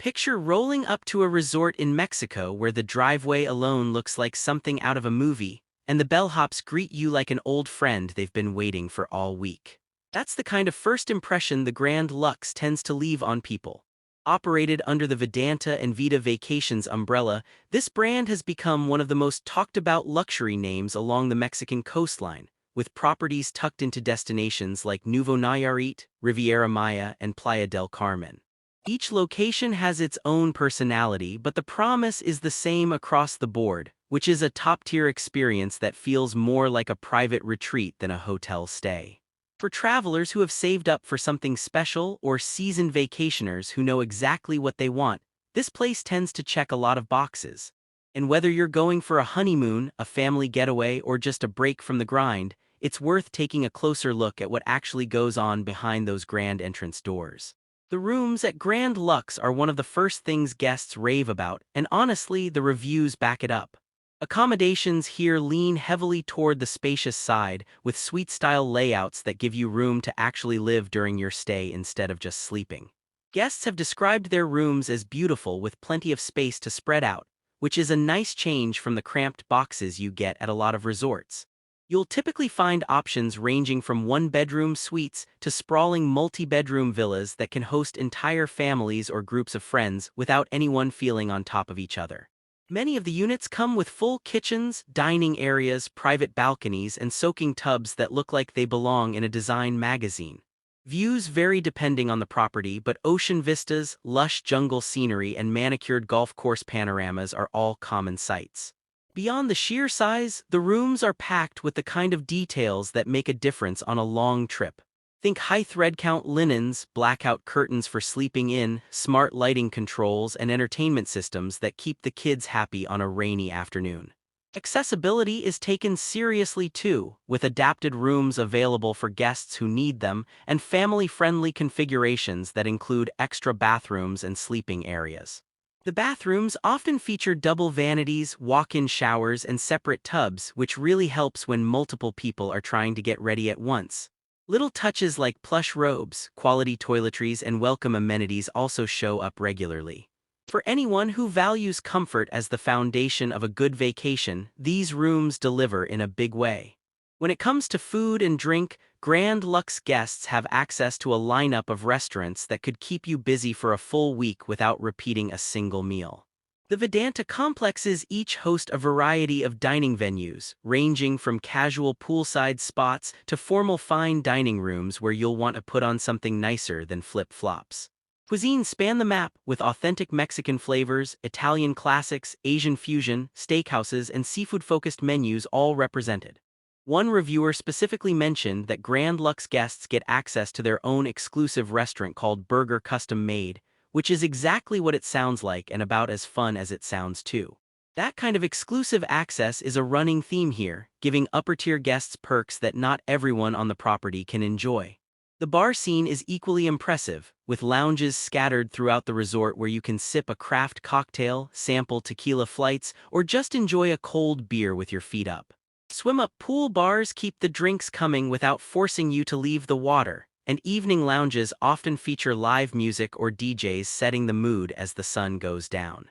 Picture rolling up to a resort in Mexico where the driveway alone looks like something out of a movie, and the bellhops greet you like an old friend they've been waiting for all week. That's the kind of first impression the Grand Luxxe tends to leave on people. Operated under the Vidanta and Vida Vacations umbrella, this brand has become one of the most talked about luxury names along the Mexican coastline, with properties tucked into destinations like Nuevo Nayarit, Riviera Maya, and Playa del Carmen. Each location has its own personality, but the promise is the same across the board, which is a top-tier experience that feels more like a private retreat than a hotel stay. For travelers who have saved up for something special or seasoned vacationers who know exactly what they want, this place tends to check a lot of boxes. And whether you're going for a honeymoon, a family getaway, or just a break from the grind, it's worth taking a closer look at what actually goes on behind those grand entrance doors. The rooms at Grand Luxxe are one of the first things guests rave about, and honestly, the reviews back it up. Accommodations here lean heavily toward the spacious side, with suite-style layouts that give you room to actually live during your stay instead of just sleeping. Guests have described their rooms as beautiful with plenty of space to spread out, which is a nice change from the cramped boxes you get at a lot of resorts. You'll typically find options ranging from one-bedroom suites to sprawling multi-bedroom villas that can host entire families or groups of friends without anyone feeling on top of each other. Many of the units come with full kitchens, dining areas, private balconies, and soaking tubs that look like they belong in a design magazine. Views vary depending on the property, but ocean vistas, lush jungle scenery, and manicured golf course panoramas are all common sights. Beyond the sheer size, the rooms are packed with the kind of details that make a difference on a long trip. Think high thread count linens, blackout curtains for sleeping in, smart lighting controls, and entertainment systems that keep the kids happy on a rainy afternoon. Accessibility is taken seriously too, with adapted rooms available for guests who need them and family-friendly configurations that include extra bathrooms and sleeping areas. The bathrooms often feature double vanities, walk-in showers, and separate tubs, which really helps when multiple people are trying to get ready at once. Little touches like plush robes, quality toiletries, and welcome amenities also show up regularly. For anyone who values comfort as the foundation of a good vacation, these rooms deliver in a big way. When it comes to food and drink, Grand Luxxe guests have access to a lineup of restaurants that could keep you busy for a full week without repeating a single meal. The Vidanta complexes each host a variety of dining venues, ranging from casual poolside spots to formal fine dining rooms where you'll want to put on something nicer than flip-flops. Cuisines span the map, with authentic Mexican flavors, Italian classics, Asian fusion, steakhouses, and seafood-focused menus all represented. One reviewer specifically mentioned that Grand Luxxe guests get access to their own exclusive restaurant called Burger Custom Made, which is exactly what it sounds like and about as fun as it sounds too. That kind of exclusive access is a running theme here, giving upper-tier guests perks that not everyone on the property can enjoy. The bar scene is equally impressive, with lounges scattered throughout the resort where you can sip a craft cocktail, sample tequila flights, or just enjoy a cold beer with your feet up. Swim-up pool bars keep the drinks coming without forcing you to leave the water, and evening lounges often feature live music or DJs setting the mood as the sun goes down.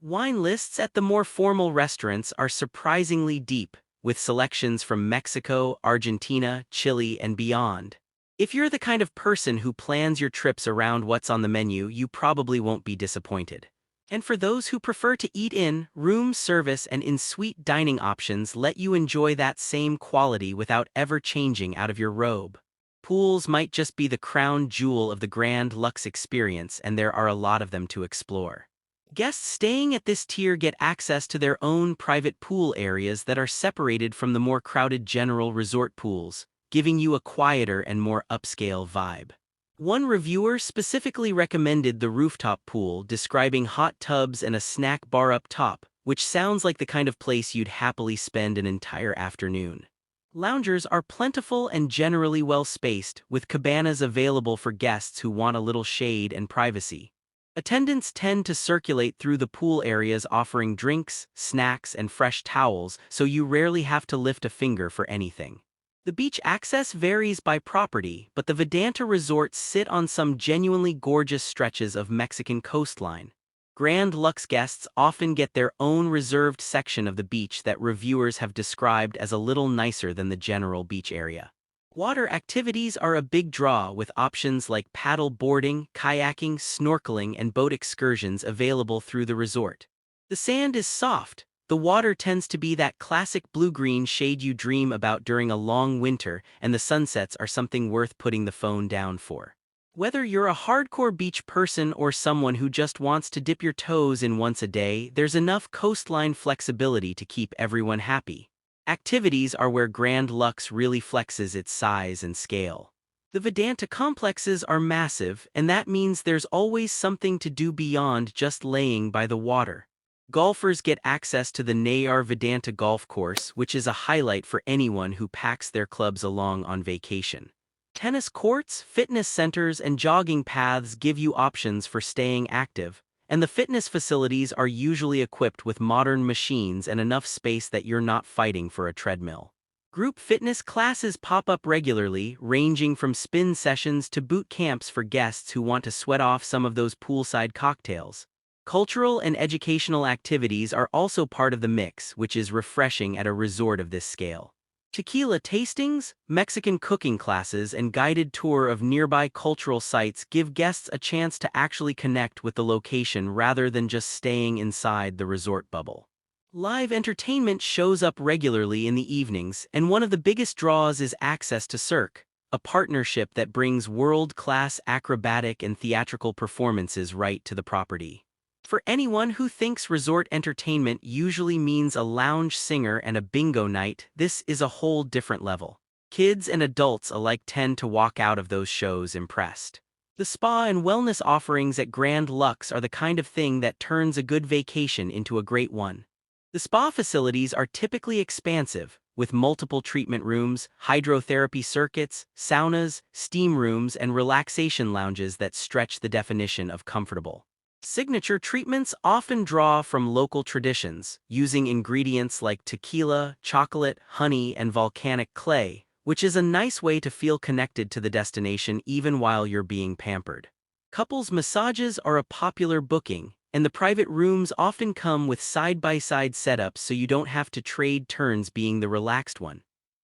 Wine lists at the more formal restaurants are surprisingly deep, with selections from Mexico, Argentina, Chile, and beyond. If you're the kind of person who plans your trips around what's on the menu, you probably won't be disappointed. And for those who prefer to eat in, room service and in-suite dining options let you enjoy that same quality without ever changing out of your robe. Pools might just be the crown jewel of the Grand Luxxe experience, and there are a lot of them to explore. Guests staying at this tier get access to their own private pool areas that are separated from the more crowded general resort pools, giving you a quieter and more upscale vibe. One reviewer specifically recommended the rooftop pool, describing hot tubs and a snack bar up top, which sounds like the kind of place you'd happily spend an entire afternoon. Loungers are plentiful and generally well-spaced, with cabanas available for guests who want a little shade and privacy. Attendants tend to circulate through the pool areas offering drinks, snacks, and fresh towels, so you rarely have to lift a finger for anything. The beach access varies by property, but the Vidanta resorts sit on some genuinely gorgeous stretches of Mexican coastline, Grand Luxxe guests often get their own reserved section of the beach that reviewers have described as a little nicer than the general beach area. Water activities are a big draw with options like paddle boarding, kayaking, snorkeling, and boat excursions available through the resort. The sand is soft. The water tends to be that classic blue-green shade you dream about during a long winter, and the sunsets are something worth putting the phone down for. Whether you're a hardcore beach person or someone who just wants to dip your toes in once a day, there's enough coastline flexibility to keep everyone happy. Activities are where Grand Luxxe really flexes its size and scale. The Vidanta complexes are massive, and that means there's always something to do beyond just laying by the water. Golfers get access to the Nayar Vidanta golf course, which is a highlight for anyone who packs their clubs along on vacation. Tennis courts, fitness centers, and jogging paths give you options for staying active, and the fitness facilities are usually equipped with modern machines and enough space that you're not fighting for a treadmill. Group fitness classes pop up regularly, ranging from spin sessions to boot camps for guests who want to sweat off some of those poolside cocktails. Cultural and educational activities are also part of the mix, which is refreshing at a resort of this scale. Tequila tastings, Mexican cooking classes, and guided tour of nearby cultural sites give guests a chance to actually connect with the location rather than just staying inside the resort bubble. Live entertainment shows up regularly in the evenings, and one of the biggest draws is access to Cirque, a partnership that brings world-class acrobatic and theatrical performances right to the property. For anyone who thinks resort entertainment usually means a lounge singer and a bingo night, this is a whole different level. Kids and adults alike tend to walk out of those shows impressed. The spa and wellness offerings at Grand Luxxe are the kind of thing that turns a good vacation into a great one. The spa facilities are typically expansive, with multiple treatment rooms, hydrotherapy circuits, saunas, steam rooms, and relaxation lounges that stretch the definition of comfortable. Signature treatments often draw from local traditions, using ingredients like tequila, chocolate, honey, and volcanic clay, which is a nice way to feel connected to the destination even while you're being pampered. Couples massages are a popular booking, and the private rooms often come with side-by-side setups so you don't have to trade turns being the relaxed one.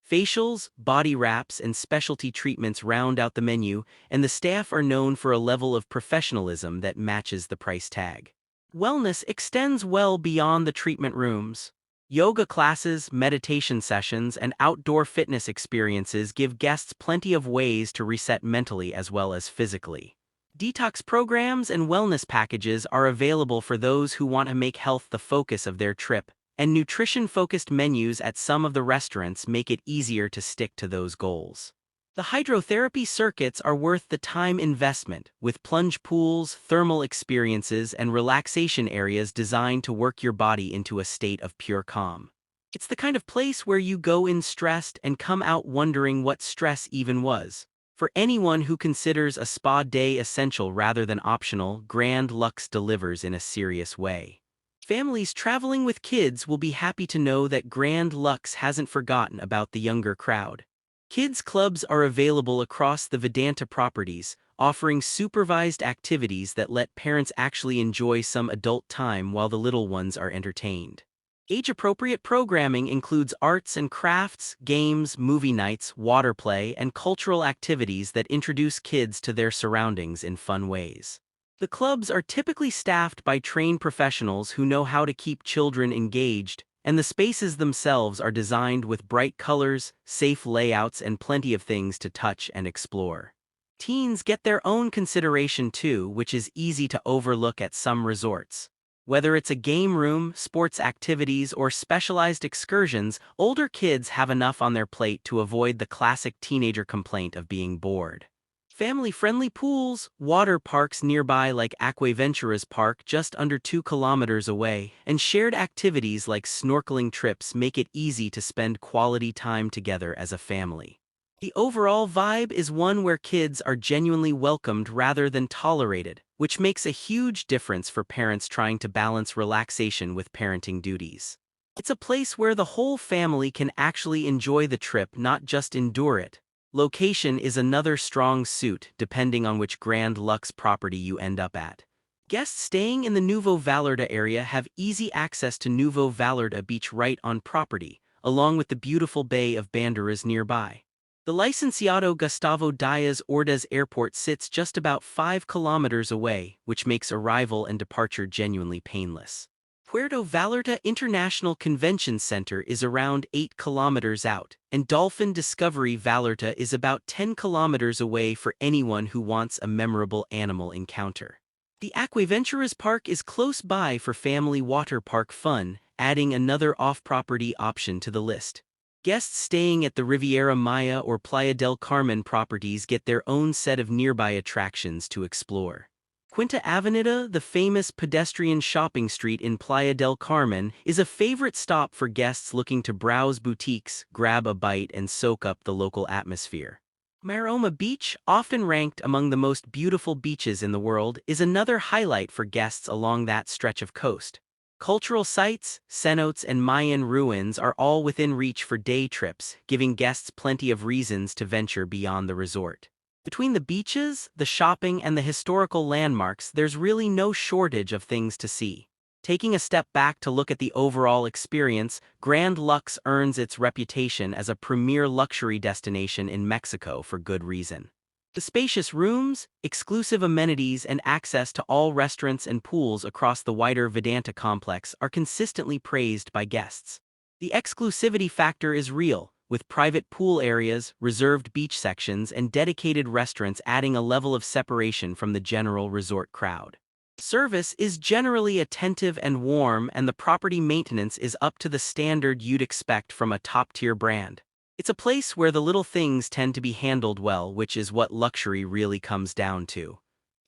Facials, body wraps, and specialty treatments round out the menu, and the staff are known for a level of professionalism that matches the price tag. Wellness extends well beyond the treatment rooms. Yoga classes, meditation sessions, and outdoor fitness experiences give guests plenty of ways to reset mentally as well as physically. Detox programs and wellness packages are available for those who want to make health the focus of their trip, and nutrition-focused menus at some of the restaurants make it easier to stick to those goals. The hydrotherapy circuits are worth the time investment, with plunge pools, thermal experiences, and relaxation areas designed to work your body into a state of pure calm. It's the kind of place where you go in stressed and come out wondering what stress even was. For anyone who considers a spa day essential rather than optional, Grand Luxxe delivers in a serious way. Families traveling with kids will be happy to know that Grand Luxxe hasn't forgotten about the younger crowd. Kids' clubs are available across the Vidanta properties, offering supervised activities that let parents actually enjoy some adult time while the little ones are entertained. Age-appropriate programming includes arts and crafts, games, movie nights, water play, and cultural activities that introduce kids to their surroundings in fun ways. The clubs are typically staffed by trained professionals who know how to keep children engaged, and the spaces themselves are designed with bright colors, safe layouts, and plenty of things to touch and explore. Teens get their own consideration too, which is easy to overlook at some resorts. Whether it's a game room, sports activities, or specialized excursions, older kids have enough on their plate to avoid the classic teenager complaint of being bored. Family-friendly pools, water parks nearby like Aquaventura's Park just under 2 kilometers away, and shared activities like snorkeling trips make it easy to spend quality time together as a family. The overall vibe is one where kids are genuinely welcomed rather than tolerated, which makes a huge difference for parents trying to balance relaxation with parenting duties. It's a place where the whole family can actually enjoy the trip, not just endure it. Location is another strong suit depending on which Grand Luxxe property you end up at. Guests staying in the Nuevo Vallarta area have easy access to Nuevo Vallarta Beach right on property, along with the beautiful Bay of Banderas nearby. The Licenciado Gustavo Diaz Ordaz Airport sits just about 5 kilometers away, which makes arrival and departure genuinely painless. Puerto Vallarta International Convention Center is around 8 kilometers out, and Dolphin Discovery Vallarta is about 10 kilometers away for anyone who wants a memorable animal encounter. The Acuaventuras Park is close by for family water park fun, adding another off-property option to the list. Guests staying at the Riviera Maya or Playa del Carmen properties get their own set of nearby attractions to explore. Quinta Avenida, the famous pedestrian shopping street in Playa del Carmen, is a favorite stop for guests looking to browse boutiques, grab a bite, and soak up the local atmosphere. Maroma Beach, often ranked among the most beautiful beaches in the world, is another highlight for guests along that stretch of coast. Cultural sites, cenotes, and Mayan ruins are all within reach for day trips, giving guests plenty of reasons to venture beyond the resort. Between the beaches, the shopping, and the historical landmarks, there's really no shortage of things to see. Taking a step back to look at the overall experience, Grand Luxxe earns its reputation as a premier luxury destination in Mexico for good reason. The spacious rooms, exclusive amenities, and access to all restaurants and pools across the wider Vidanta complex are consistently praised by guests. The exclusivity factor is real, with private pool areas, reserved beach sections, and dedicated restaurants adding a level of separation from the general resort crowd. Service is generally attentive and warm, and the property maintenance is up to the standard you'd expect from a top-tier brand. It's a place where the little things tend to be handled well, which is what luxury really comes down to.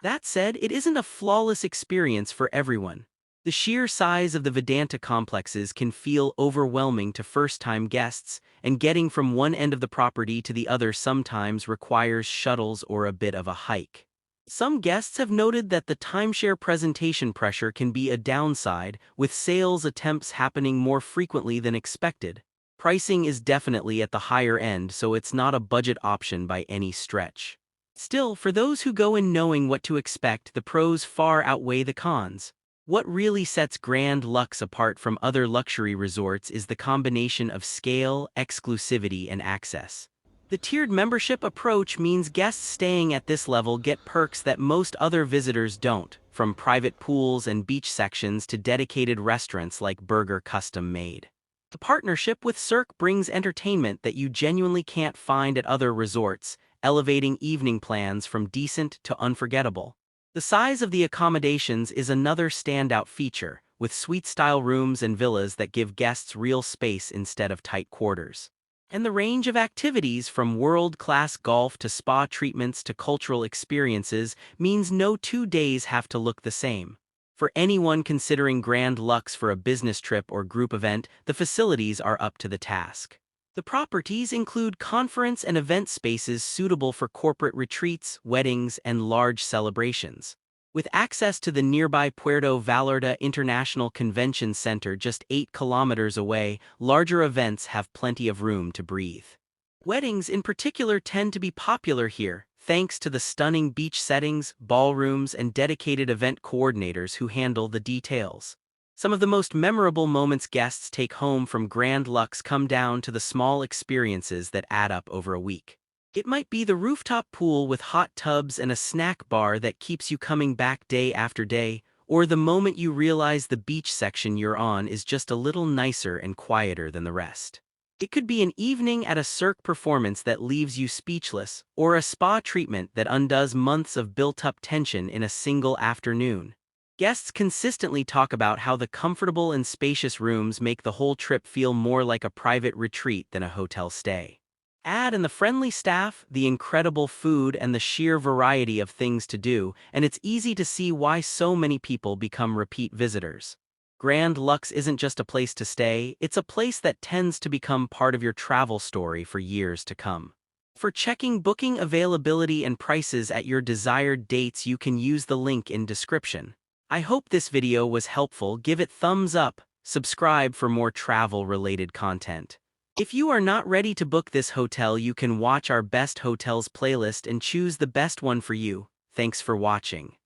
That said, it isn't a flawless experience for everyone. The sheer size of the Vidanta complexes can feel overwhelming to first-time guests, and getting from one end of the property to the other sometimes requires shuttles or a bit of a hike. Some guests have noted that the timeshare presentation pressure can be a downside, with sales attempts happening more frequently than expected. Pricing is definitely at the higher end, so it's not a budget option by any stretch. Still, for those who go in knowing what to expect, the pros far outweigh the cons. What really sets Grand Luxxe apart from other luxury resorts is the combination of scale, exclusivity, and access. The tiered membership approach means guests staying at this level get perks that most other visitors don't, from private pools and beach sections to dedicated restaurants like Burger Custom Made. The partnership with Cirque brings entertainment that you genuinely can't find at other resorts, elevating evening plans from decent to unforgettable. The size of the accommodations is another standout feature, with suite-style rooms and villas that give guests real space instead of tight quarters. And the range of activities, from world-class golf to spa treatments to cultural experiences, means no 2 days have to look the same. For anyone considering Grand Luxxe for a business trip or group event, the facilities are up to the task. The properties include conference and event spaces suitable for corporate retreats, weddings, and large celebrations. With access to the nearby Puerto Vallarta International Convention Center just 8 kilometers away, larger events have plenty of room to breathe. Weddings in particular tend to be popular here, thanks to the stunning beach settings, ballrooms, and dedicated event coordinators who handle the details. Some of the most memorable moments guests take home from Grand Luxxe come down to the small experiences that add up over a week. It might be the rooftop pool with hot tubs and a snack bar that keeps you coming back day after day, or the moment you realize the beach section you're on is just a little nicer and quieter than the rest. It could be an evening at a Cirque performance that leaves you speechless, or a spa treatment that undoes months of built-up tension in a single afternoon. Guests consistently talk about how the comfortable and spacious rooms make the whole trip feel more like a private retreat than a hotel stay. Add in the friendly staff, the incredible food, and the sheer variety of things to do, and it's easy to see why so many people become repeat visitors. Grand Luxxe isn't just a place to stay, it's a place that tends to become part of your travel story for years to come. For checking booking availability and prices at your desired dates, you can use the link in description. I hope this video was helpful. Give it thumbs up, subscribe for more travel-related content. If you are not ready to book this hotel, you can watch our best hotels playlist and choose the best one for you. Thanks for watching.